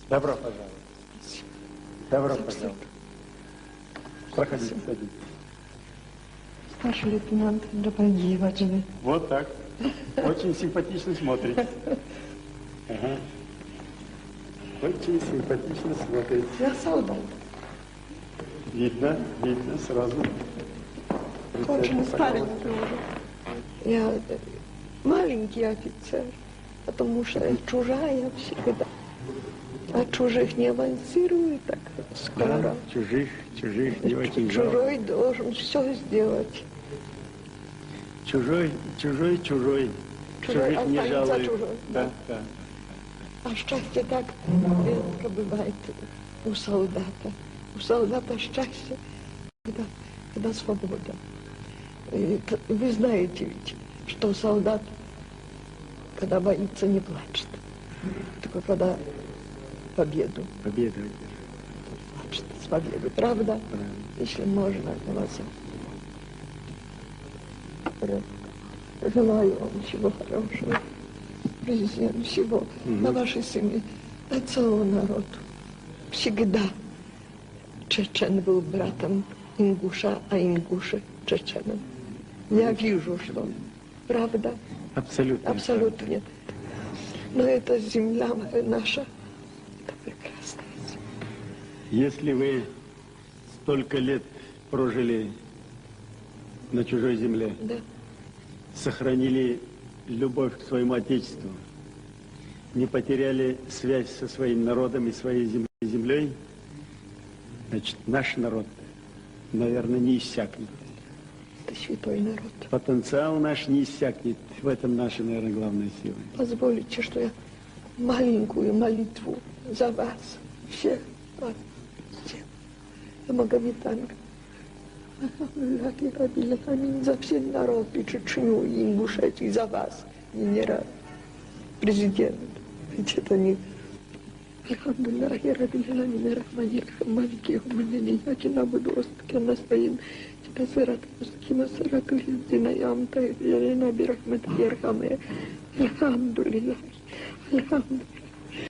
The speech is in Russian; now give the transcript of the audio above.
Добро пожаловать. Добро пожаловать. Проходите, садитесь. Старший лейтенант Джапальдиева. Вот так. Очень симпатично смотрите. Ага. Очень симпатично смотрите. Я солдат. Видно, видно сразу. Очень старенький уже. Я маленький офицер, потому что чужая всегда. А чужих не авансирует так скоро. Да, чужих не очень жалко. Чужой должен все сделать. Чужой. Чужих не жалует. Чужой. Да, да. А счастье так редко бывает у солдата. У солдата счастье, когда свобода. И вы знаете ведь, что солдат, когда боится, не плачет. Только когда победу. Победа. Плачет с победы, правда? Правильно. Если можно, глаза. Желаю вам всего хорошего. Президент, всего на вашей семье, на целого народу. Всегда чечен был братом ингуша, а ингуши чеченом. Я вижу, что правда. Абсолютно. Абсолютно нет. Но эта земля наша, это прекрасная земля. Если вы столько лет прожили на чужой земле, Да. сохранили любовь к своему Отечеству, не потеряли связь со своим народом и своей землей, значит, наш народ, наверное, не иссякнет. Это святой народ. Потенциал наш не иссякнет. В этом наша, наверное, главная сила. Позволите, что я маленькую молитву за вас, всех вас, всех. Я магометанка. За все народ и Чечню, и Ингушетию, за вас, генерал, президент. Ведь это не... Альхамдулиллахи раббил аламин рахманир рахим малики йаумиддин ияки набуду ва ияки настаин иhdina siratal mustaqим siratal лазина ан'амта алейхим гайрил магдуби алейхим валад-даллин. Альхамдулиллахи.